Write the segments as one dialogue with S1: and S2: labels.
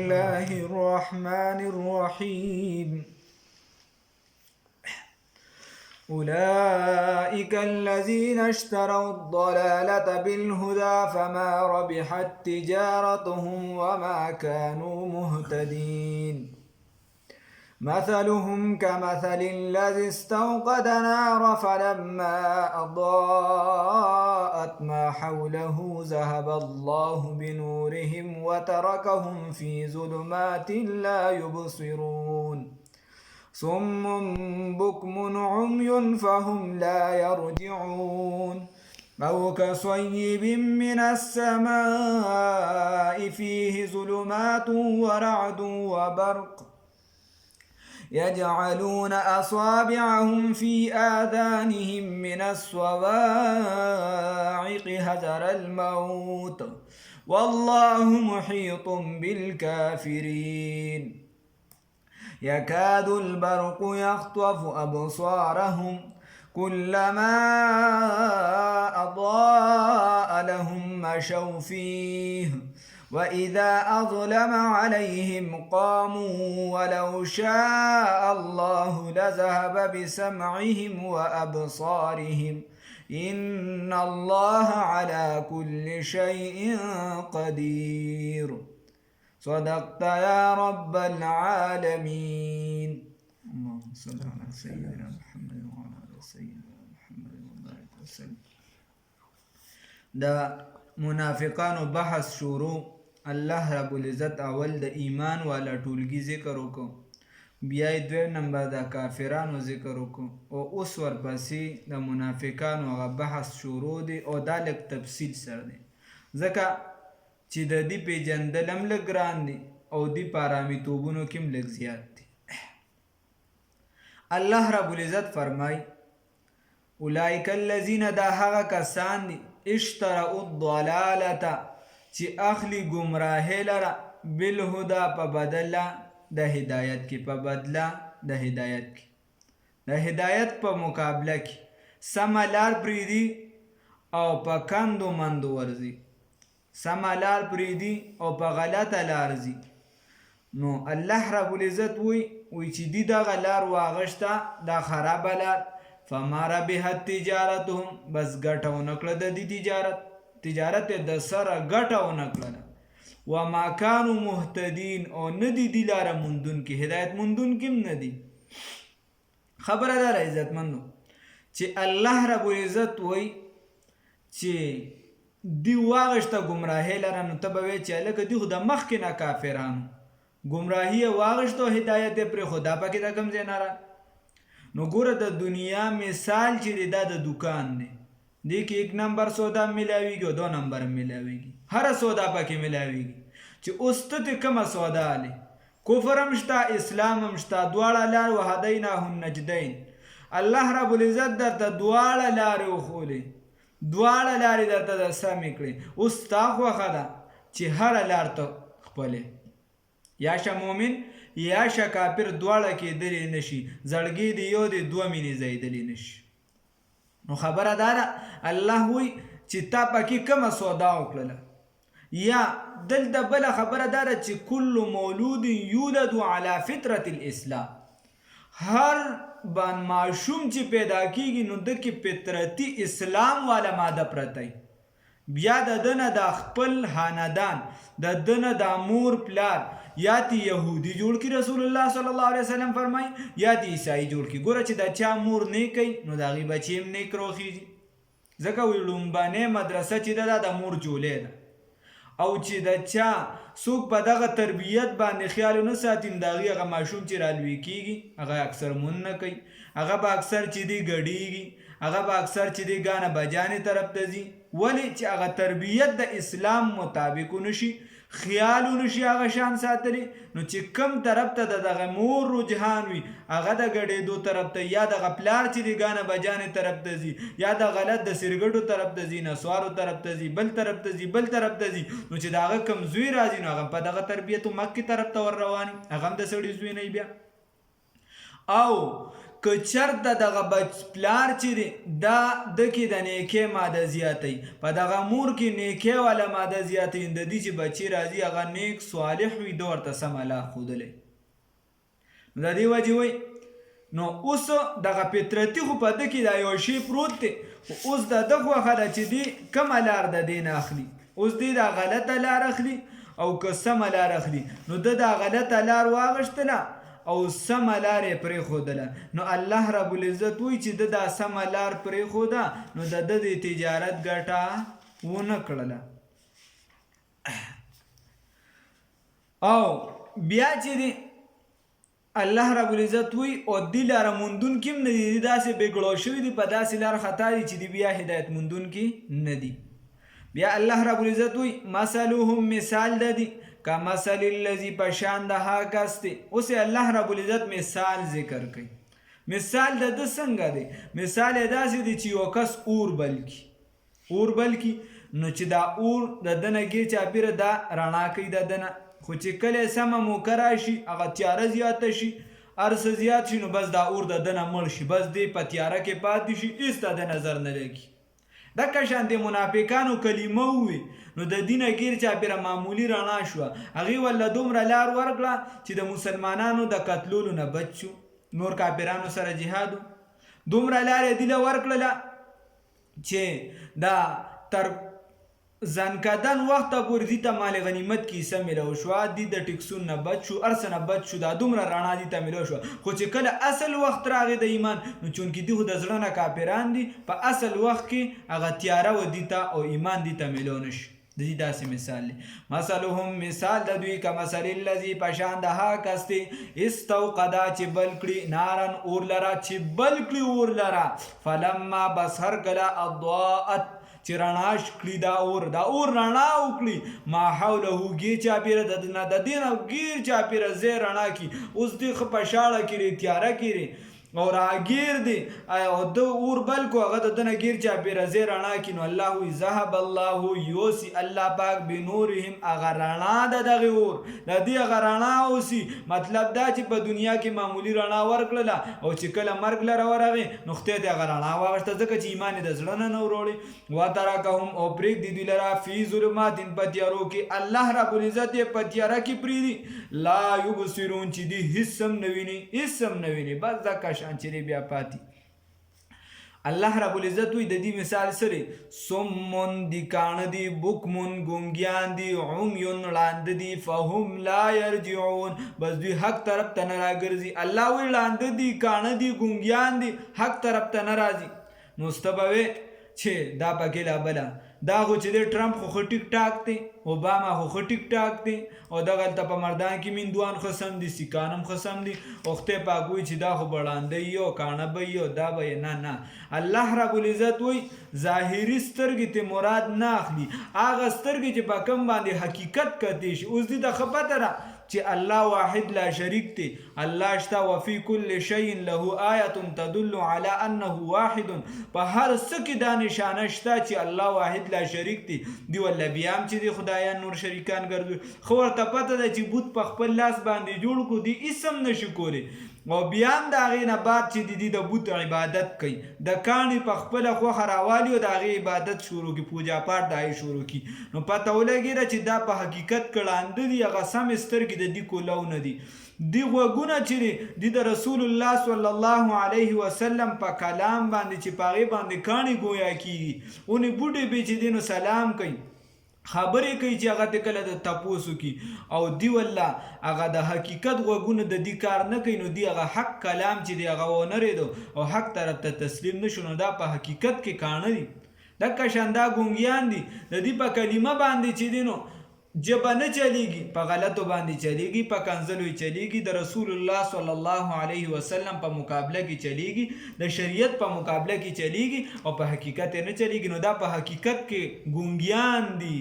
S1: الله الرحمن الرحيم أولئك الذين اشتروا الضلالة بالهدى فما ربحت تجارتهم وما كانوا مهتدين مثلهم كمثل الذي استوقد نارا فلما أضاءت ما حوله ذهب الله بنورهم وتركهم في ظلمات لا يبصرون صم بكم عمي فهم لا يرجعون أو كصيب من السماء فيه ظلمات ورعد وبرق يجعلون أصابعهم في آذانهم من الصواعق حذر الموت والله محيط بالكافرين يكاد البرق يخطف أبصارهم كلما أضاء لهم مشوا فيه وإذا أظلم عليهم قاموا ولو شاء الله لذهب بسمعهم وأبصارهم إن الله على كل شيء قدير صدقت يا رب العالمين اللهم صل على سيدنا محمد وعلى آل سيدنا محمد وبارك وسلم دا منافقانو بحث شروع الله رب العزت اول د ایمان والا ټولګي ذکر وکړو بیا یې دویم نمبر د کافرانو ذکر وکړو او اوس ورپسې د منافقانو هغه بحث شروع دی او دا لږ تفصیل سره دی ځکه چې د دې پیژندل هم لږ ګران دي او دې په ارامیتوبونو کې هم لږ زیات دي الله رب العزت فرمای اولئک الذین دا هغه کسان دي اشتروا الضلالة چې اخلی گمراهی لره بالهدا په بدله د هدایت کې په بدله د هدایت کې د هدایت په مقابله کې سمه لار پرېږدي او په کندو مندو ورځي سمه لار پرېږدي او په غلطه لار ځي نو الله رب العزت وی چې دی دغه لار واغشته دا خرابه لار فما ربحت تجارتهم بس ګټه ونه کړه د دې تجارت د سره ګټه ونه کړله وما كانوا مهتدین او نه دي دې لاره موندونکي هدایت موندونکي هم نه دي خبره ده عزتمندو چې الله رب العزت وی چې دی واغشته ګمراهي لره نو ته به وایې چې هلکه دي خو د مخکې نه کافرانو ګمراهي یې واغشته او هدایت یې پرېښود دا پکې د کوم ځای نه را نو ګوره د دنیا مثال چې دی دا د دکان دی دی کې 1 نمبر سودا ملاویږي او 2 نمبر ملاویږي هر سودا پکې ملاویږي چې اوس ته کومه سودا الی کفر هم شته اسلام هم شته دواړه لار وهدیناه النجدین الله رب العزت درته دواړه لارې وښولې دواړه لارې درته د سمې کړې اوس ستا خوښه ده چې هره لار ته خپلې یا شه مؤمن یا شه کافر دواړه کېدلی نشي زړګي دی یو دی دوه مینې ځایدلی نشي نو خبره دا ده الله وی چې تا پکې کومه سودا وکړله یا دلته بله خبره دا ده چې کل مولود یولد علی فطرة الاسلام هر بان معشوم چې پیدا کیږي نو د کې فطرتي اسلام والا ماده پرته بیا د دنه د خپل خاندان د دنه د مور پلار یا تی یهودی جوړ کی رسول الله صلی الله علیه وسلم فرمای یا تی عیسائی جوړ کی ګوره چې دا چا مور نه کوي نو دا غي بچی هم نه کروخیږي ځکه وی لومبانه مدرسه چې دا د مور جوړې ده او چې دا چا څوک په دغه تربیت باندې خیال نه ساتین دا غي هغه ماشوم چې رالوي کیږي هغه اکثر مون نه کوي هغه به اکثر چې دی غړیږي هغه به اکثر چې دی غانه بجانې طرف ته ځي ولی چې هغه تربیت د اسلام مطابق نشي خیال نشي هغه شان ساتلی نو چې کم طرف ته دغه مور رجحان وي هغه د غړېدو طرف ته یا د غپلار چې دی غانه بجانې طرف ته ځي یا د غلط د سرګټو طرف ته ځي نسوارو طرف ته ځي بل طرف ته ځي بل طرف ته ځي نو چې دغه کمزوی راځي نو هغه په دغه تربیت مکه طرف ته ور رواني هغه د سړي زوی نه بیا او که چېرته دغه پلار چې دی دا ده کې د نیکۍ ماده زیاتوي په دغه مور کې نیکۍ والا ماده زیاتوي د دې چې بچی راځي هغه نیک صالح وي ده ورته سمه لار ښودلی نو د دې وجې وایي نو اوس دغه فطرتي خو په ده کې دا یو شی پروت دی خو اوس د ده خوښه ده چې دی کومه لار د دې نه اخلي اوس دی دا غلطه لار اخلي او که سمه لار اخلي نو ده دا غلطه لار واغشتله او سمه لار یې پرېښودله نو الله رب العزت وایي چې ده دا سمه لار پرېښوده نو د ده د تجارت ګټه ونه کړله او بیا چې دی الله رب العزت وی او دی لاره موندونکي هم نه دي داسې بېګړو شوي دي په داسې لار خطا دي چې دی بیا هدایت موندونکي نه دي بیا الله رب العزت وی مثلهم مثال ده دی که مثل الذي په شان د هغه کس دی اوس الله رب العزت مثال ذکر کوي مثال د ده څنګه دی مثال یې داسې دی چې یو کس اور بل کي نو چې دا اور د ده نه ګیر چاپېره دا رڼا کوي د ده نه خو چې کله سمه موقع راشي هغه تیاره زیاته شي هر څه زیات شي نو بس دا اور د ده نه مړ شي بس دی په تیاره کې پاتې شي هېڅ د ده نظر نه لګي دکه شان د منافقانو کلمه ووي نو د دې نه ګیر چاپېره معمولي رڼا شوه هغې ورله دومره لار ورکړه چې د مسلمانانو د قتلولو نه بچ شو نور کافرانو سره جهاد دومره لار یې دې له ورکړله چې دا تر ځانکدن وخته پورې دې ته مال غنیمت کې حصه میلو شوه دې د ټکسون نه بچ شو هر څه نه بچ شو دا دومره رڼا دې ته میلو شوه خو چې کله اصل وخت راغی د ایمان نو چونکې دې خو د زړه نه کافران دي په اصل وخت کې هغه تیاره و دې ته او ایمان دې ته میلو نه شي د دې داسې مثال دی مثلهم مثال د دوی که مثل الذي په شان د هغه کس دی استوقدا چې بل کړي نارن اور لره چې بل کړي اور لره فلما بس هر کله اضاءت چې رڼاش کړي دا اور رڼا وکړي ما حوله ګیر چاپېره د دې نه ګیر چاپېره ځای رڼا کړي اوس دې ښه په شاړه کړي تیاره کړي او راګیر دی او د اور بل کو هغه د ده نه ګیر چاپېره ځای رڼا کړي نو الله وایي ذهب الله یوسي الله پاک بنورهم هغه رڼا د دغې اور د دې هغه رڼا اوسي مطلب دا چې په دنیا کې معمولي رڼا ورکړله او چې کله مرګ لره ورغی نو خدای دې هغه رڼا واغشته ځکه چې ایمان یې د زړه نه وروړي وترکهم او پرېږدي دوی لره فی ظلمات په تیارو کې الله رب العزت یې په تیاره کې پرېږدي لا یبصرون چې دوی هېڅ هم نه ویني بس دکه شان چې بیا پاتې الله رب العزت وی د دې مثال سره سمون دی کاڼه دی بکمون ګونګیان دی عمیون ړانده دی فهم لا یرجعون بس دوی حق طرف ته نه راګرځي الله وی ړانده دی کاڼه دی ګونګیان دی حق طرف ته نه راځي نو ستبوي چې دا پکې لا بله دا خو چې دی ټرمپ خو ټیک ټاک دی اوباما خو ټیک ټاک دی او دغلته په مردان کې میندوان خسم دي سیکان هم خسم دي او خدای پاک وایي چې دا خو بړانده یي او کاڼه به یي او دا به یې نه الله رب العزت وایي ظاهري سترګې ته مراد نه اخلي هغه سترګې چې په کوم باندې حقیقت کتی شي اوس دې ته ښه پته ده چې الله واحد لا شریک دی الله شته وفي كل شيء له آیة تدل على انه واحد په هر څه کې دا نشانه شته چې الله واحد لا شریک دی دی ولا بیا هم چې دی خدایان نور شریکان ګرځي خو ورته پته ده چې بت په خپل لاس باندې جوړ کو دی اسم نشي کولی او بیا هم د هغې نه بعد چې دی د بت عبادت کوي د کاڼي په خپله خوښه راوالي او د هغې عبادت شروع کړي پوجا پاټ د هغې شروع کړي نو پته ولګېده چې دا په حقیقت کړانده دي هغه سمې سترګې د دې کولو نه دي دی غوږونه چې دی د رسول الله صلی الله علیه وسلم په کلام باندې چې په هغې باندې کاڼي ګویا کېږي اونې بوډې به چې دی نو سلام کوي خبرې کوي چې هغه ته کله د تپوسو کی او دی والله هغه د حقیقت غوږونه د دې کار نه کوي نو دی هغه حق کلام چې دی هغه ونه ریدو او حق طرف ته تسلیم نشو نو دا په حقیقت کې کاڼه دي دکه شان دا ګونګیان دي د دې په کلمه باندې چې دی نو جبه نه چلیږي په غلطو باندې چلیږي په کنځلو چلیږي د رسول الله صلی الله علیه وسلم په مقابله کې چلیږي د شریعت په مقابله کې چلیږي او په حقیقت نه چلیږي نو دا په حقیقت کې ګونګیان دي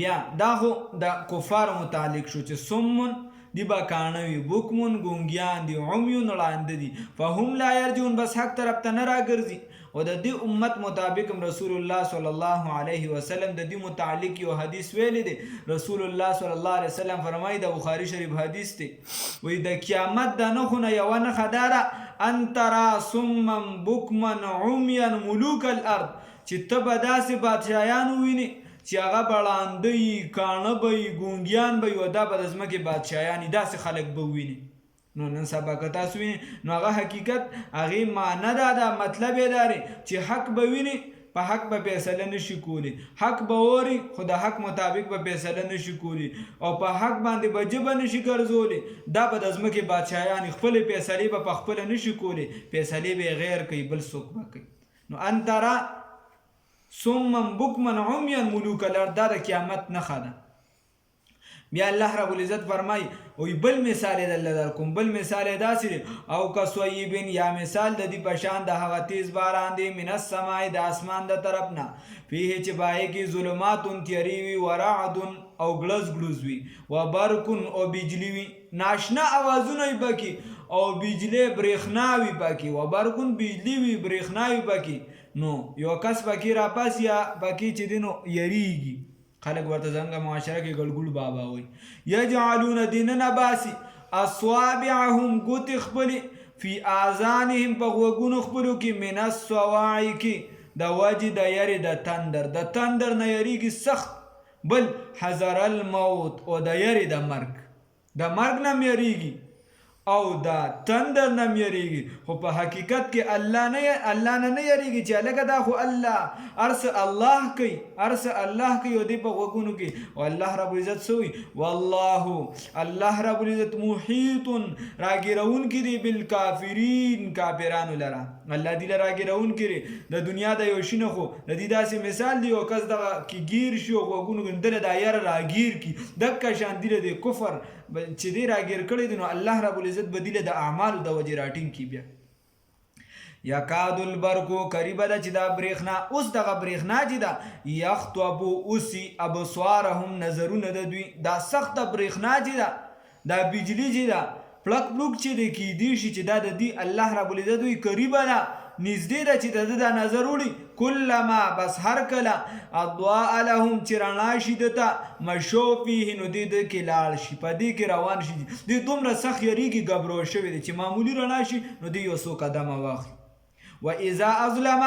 S1: بیا دا خو د کفار متعلق شو چې سمون دی با کاڼوي بکمون ګونګیان دي عمیون ړانده دي فهم لا یرجون بس حق طرف ته نه راګرځي او د دې امت مطابق رسول الله صلی الله علیه وسلم د دې متعلق یو حدیث ویلی دی. رسول الله صلی الله علیه وسلم فرمایي، د بخاری شریف حدیث دی، وی د قیامت د نښو نه یوه نښه دا ده ان ترى صما بکما عمیا ملوک الارض، چې ته به داسې بادشاهیان وویني چې هغه بړانده وي، کاڼه به وي، ګونګیان به وي، او دا به د ځمکې بادشاهیان وي، داسې خلک به وویني. نو نن سبا که تاسو وینئ نو هغه حقیقت هغې معنی دا ده، مطلب یې دا دی چې حق به ویني، په حق به فیصله نشي کولی، حق به اوري خو د حق مطابق به فیصله نشي کولی، او په حق باندې به ژبه نشي ګرځولی. دا به د ځمکې بادشاهیان خپلې فیصلې به په خپله نشي کولی، فیصلې به یې غیر کوي، بل څوک به کوي. نو ان ترى صما بکما عمیا ملوک الارض، دا د قیامت نښه ده. بیا الله رب العزت فرمای وی بل مثال دل در کوم، بل مثال داسې دی او کسویبن، یا مثال د دې پشان د هغه تیز باران دی من السماء د اسمان د طرف نه، فيه چې پای کې ظلمات تیری وي، ورعد او ګلز ګلوز وي، وبرق او بجلی وي، ناشنا اوازونه وي پکې، او بجلی برېښنا وي پکې، وبرق بجلی وي برېښنا وي پکې. نو یو کس پکې راپاس یا پکې چې دی نو یریږي، خلق ورته څنګه معاشره کې ګلګل بابا وي. یجعلون دیننا باسی اصوابعهم ګوتې خپلې فی آذانهم په غوږونو خپلو کې من الصواعق د وجې د یرې د تندر، د تندر نه یریږي سخت، بل حذر الموت او د یرې د مرګ، د مرګ نه م یریږي او دا تندر نه م یریږي. خو په حقیقت کې الله نه یریږي چې لکه دا خو الله ارس الله کوي، ارس الله کوي، او دی په غوږونو کې. او الله رب العزت سوی والله الله رب العزت محیط راګیرونکی دی بالکافرین، کافرانو لره الله دی لره راګیرونکی دی. د دنیا د یو شي نه خو د دې داسې مثال دی، یو کس دغه کې ګیر شي او غوږونو کې دله دا یاره راګیر کی، دکه شان دی د کفر چې دی راګیر کړی دی، نو الله رب العزت بدیله د اعمالو د وجې راټینګ کی. بیا یکاد البرقو قریبه ده چې دا برېښنا، اوس دغه برېښنا چې ده یخطبو اوسي ابصارهم نظرونه د دوی، دا سخته برېښنا چې ده، دا بجلی چې ده پلک پلوک چې دی کیدی شي چې دا د دې الله رب العزت دوی قریبه ده، نږدې ده چې د نظر وړي. کلما بس هر کله اضواء لهم چې رڼا شي دته مشو فیه نو دې د کې لاړ شي، په دې کې روان شي، دې دومره سخت یریږي ګبرو شوی دی چې معمولی رڼا شي نو دې یو څو قدمه واخلي. و اذا اظلم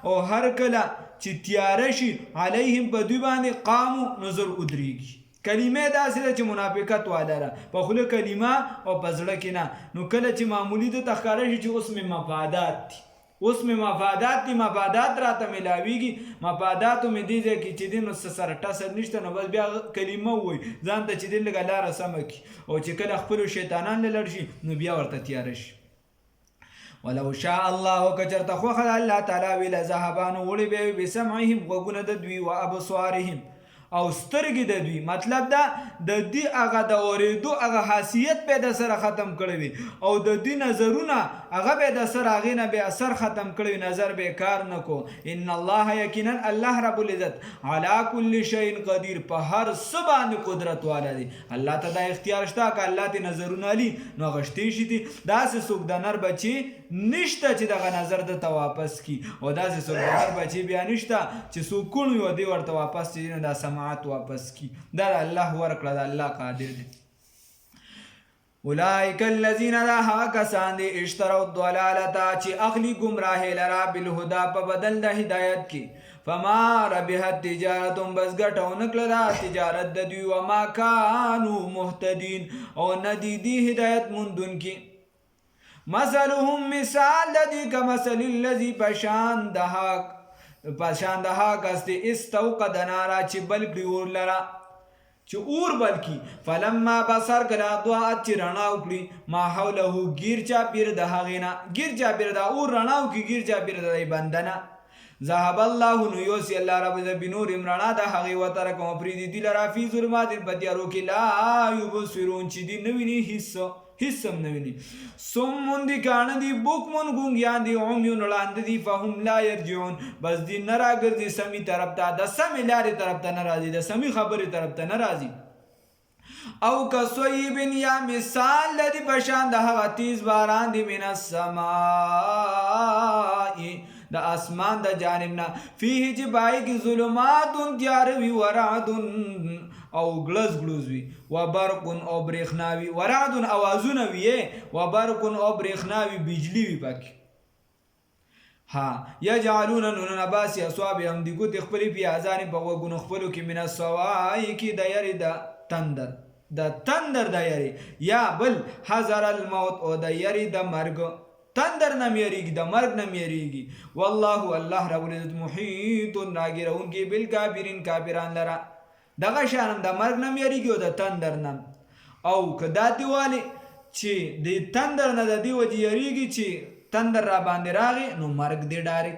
S1: او هر کله چې تیاره شي علیهم په دوی باندې قامو نظر ودرېږي. کلمه داسې ده چې منافقت والا ده، په خوله کلمه او په زړه کې نه. نو کله چې معمولی د تخکاره شي چې اوس مې مفادات دي، اوس مې مفادات دي، مفادات راته ملاویږي، مفاداتو مې دې ځای کې چې دی نو سره ټسر نشته، نو بس بیا کلمه ووایي ځان ته چې دی لږه لاره سمه کړي، او چې کله خپلو شیطانان له لړ شي نو بیا ورته تیاره شي. ولو شاء الله که چېرته خوښه د الله تعالی وي لذهبانو وړي به وي بسمعهم غوږونه د دوی و ابصارهم او سترګې د دوی، مطلب دا د دې هغه د اورېدو هغه حیثیت به د سره ختم کړی وي، او د دې نظرونه هغه به د سره هغې نه به اثر ختم کړی وي، نظر به کار نه کو. ان الله یقینا الله رب العزت علی کل شیء قدیر، په هر څه باندې قدرت والا دی. الله ته دا اختیار شته که الله ته نظرونه علي نو غشتې شي دي، داسې څوک د نر بچي نشته چې دغه نظر دته واپس کی، او داسې څوک د نر بچي بیا نشته چې څوک کوڼ وي او دی ورته واپس چې دا سماعت واپس کی. دا د الله ورکړه، د الله قادر دی. اولئک الذین دا هغه کسان دي اشتروا الضلالة چې اخلي ګمراهۍ لره بالهدى په بدل د هدایت کې، فما ربحت تجارتهم بس ګټه ونه کړله تجارت د دوی، وما کانوا مهتدین او نه دي دي هدایت موندونکي. مثلهم مثال د دوی کمثل الذي پشان د هغه کس دی استوقد نارا چې بل کړي اور لره، چې اور بلکی فلما بصر کله ضاءت چې رڼا وکړي ما حوله گیر چاپیر د هغې نه، گیر چاپیر د اور رڼا وکړي، گیر چاپیر د دی بنده نه. ذهب الله نو یوسي الله رب العزت بنورهم رڼا د هغې وترکهم پرېږدي دوی لره فی ظلمات په تیارو کې لا یبصرون چې دوی نه ویني هیڅ هم نه ویني. صم دي کاڼه دي، بکمن ګونګیان دي، عمیون ړانده دي، فهم لا یرجعون بس دوی نه راګرځي سمې طرف ته، د سمې لارې طرف ته نه راځي، د سمې خبرې طرف ته نه راځي. او کصیب یا مثال لدی پشان د هغه تیز باران دی من السماء د اسمان د جانب نه فيه چې پای کې ظلمات تیار وي ورعد او ګلز ګلوز وي وبرق او برېښنا وي ورعد اوازونه وي وبرق او برېښنا وي بجلی وي پکې ها یجعلون نباس اصابهم دی ګوتې خپلې په اذان په غوږونو خپلو کې من الصواعق د یری د تندر د یری یا بل حذر الموت او د یری د مرګ تندر نم یریږي د مرګ نم یریږي والله الله رب العزت محیط راګرونکي بالکافرین کافران لره دغه شان د مرګ نم یریږي او د تندر نم او کدا دیواله چې د تندر نه د دی وجه یریږي چې تندر را باندې راغی نو مرګ دی ډایرک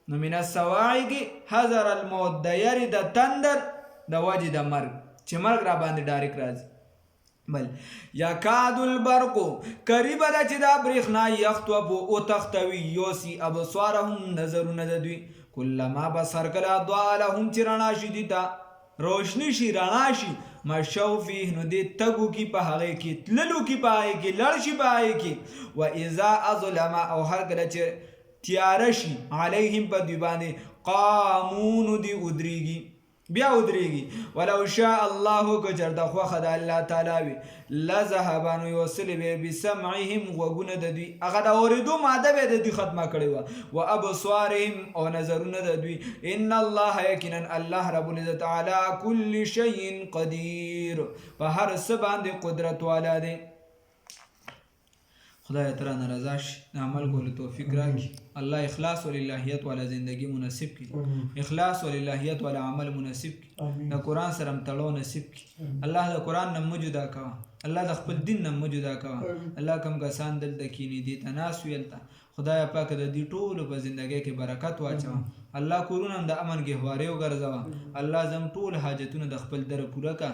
S1: نو من الصواعق حذر الموت د یری د تندر د وجه د مرګ چې مرګ را باندې ډایرک راځي بل یکاد البرق قریب ده چې دا برېښنا یخطف او تختوي یوسی ابصارهم نظرونه د دوی کلما بصر کله ضاء لهم چې رڼا شي دي ته روشنی شي رڼا شي مشو فيه نو دې تګو کې په هغې کې تللو کې په هغې کې لړ شي په هغې کې و اذا اظلم او هر کله چې تیاره شي علیهم په دوی باندې قامو نو دې ودرېږي بیا ودرېږي ولو شاء الله که چېرته خوښه د الله تعالی وي لذهبا نو یوصلې به بسمعهم غوږونه د دوی هغه د اورېدو ماده به د دوی ختمه کړې وه و ابصارهم او نظرونه د دوی ان الله یقینا الله رب العزت علی کل شیء قدیر په هر څه باندې قدرت والا دی خدای تعالی ناراضه شي د عمل کولو توفیق راکړي الله اخلاص وللهیت والا زندگی مناسب کړي اخلاص وللهیت والا عمل مناسب کړي د قرآن سره تړو نصیب کړي الله د قرآن نه مو جدا کوه الله د خپل دین نه مو جدا کوه الله کوم کسان دلته کینی دي ته ناس ویلته خدای پاک د دې ټولو په زندګۍ کې برکت واچوه الله کورونه هم د امن ګهوارې وګرځوه الله زم ټول حاجتونه د خپل در پوره که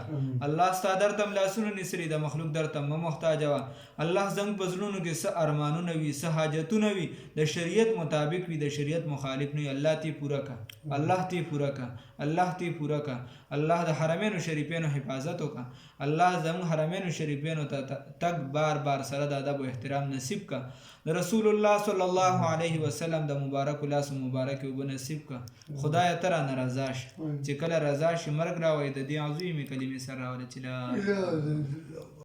S1: الله ستا در ته لاسونه نیسري د مخلوق در ته مه محتاج وه الله زموږ په زړونو کې څه ارمانونه وي څه حاجتونه وي د شریعت مطابق وي د شریعت مخالف نه وي الله تی پوره که الله تی پوره که الله تی پوره که الله د حرمینو شریفینو حفاظت وکړه الله زموږ حرمینو شریفینو ته تګ بار بار سره د ادب او احترام نصیب که د رسول الله صلی الله علیه وسلم د مبارک لاس مبارک وب نصیب که خدای ته رانه رضا شي چې کله رضا شي مرګ راوړي د دې عظیمې کلمې سره راوړي چې لا